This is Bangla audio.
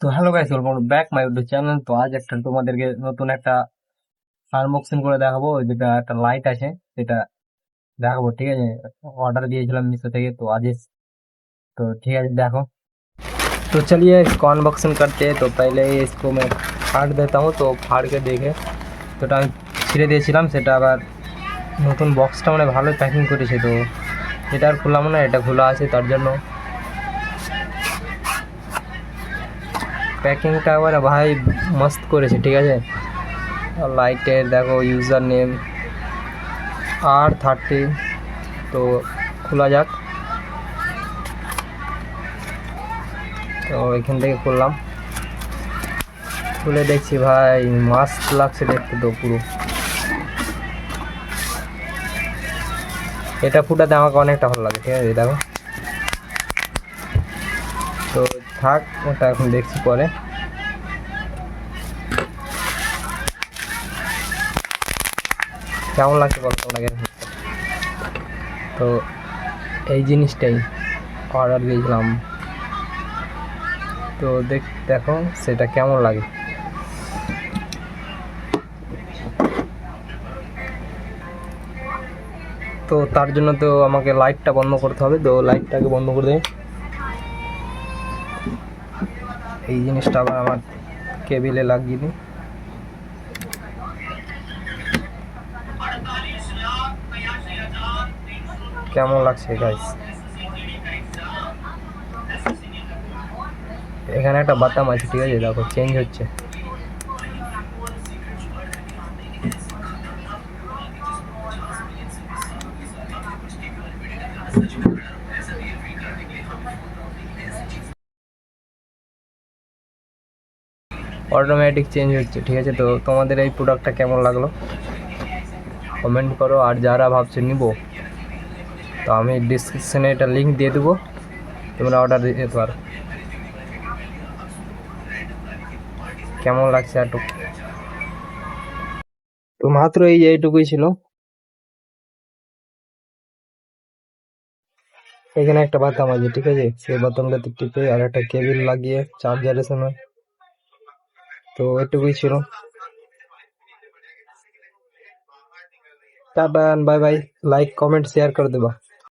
তো hello guys, welcome back my YouTube channel. তো আজ একটা তোমাদেরকে নতুন একটা আনবক্সিং করে দেখাবো। যেটা একটা লাইট আছে সেটা দেখাবো, ঠিক আছে? অর্ডার दिएছিলাম মিশো থেকে, তো আজ तो ठीक है देखो। तो चलिए इसको अनबॉक्सिंग करते हैं। तो पहले इसको मैं फाड़ देता हूँ। तो फाड़ के देखे তো ওটা আমি ছিঁড়ে দিয়েছিলাম, সেটা আবার নতুন বক্সটা মানে ভালোই প্যাকিং করেছে। তো এটা আর খুললাম না, এটা খোলা আছে, তার জন্য প্যাকিংটা মানে ভাই মস্ত করেছে, ঠিক আছে? লাইটের দেখো ইউজার নেম R30। তো খোলা যাক। তো এখান থেকে খুললাম, খুলে দেখছি ভাই মাস্ক লাগছে দেখতে। তো পুরো এটা ফুটাতে আমাকে অনেকটা ভালো লাগে, ঠিক আছে? দেখো, তো থাক, ওটা এখন দেখছি পরে। কেমন লাগছে বলো তোমরা? তো এই জিনিসটাই অর্ডার দিয়েছিলাম, তো দেখো সেটা কেমন লাগে। তো তার জন্য তো আমাকে লাইটটা বন্ধ করতে হবে। তো লাইটটাকে বন্ধ করে দেয়। এই জিনিসটা আবার আমার কেবিলে লাগিয়ে দিই। কেমন লাগছে গাইস? এখানে একটা বাতাম আছে, ঠিক আছে? দেখো চেঞ্জ হচ্ছে। অটোমেটিক চেঞ্জ হচ্ছে, ঠিক আছে? তো তোমাদের এই প্রোডাক্টটা কেমন লাগলো কমেন্ট করো। আর যারা ভাবছো নিব, তো আমি ডিসক্রিপশনে এটা লিঙ্ক দিয়ে দেবো, তোমরা অর্ডার দিতে পারো। কেমন লাগছে একটু? তো মাত্র এইটুকুই ছিল। এখানে একটা বাতাম আছে, ঠিক আছে? সেই বাতামটাতে টিপে আর একটা কেবিল লাগিয়ে চার্জারের সময়। তো এটুকুই ছিল। Tata, bye bye. Like comment share করে দেবা।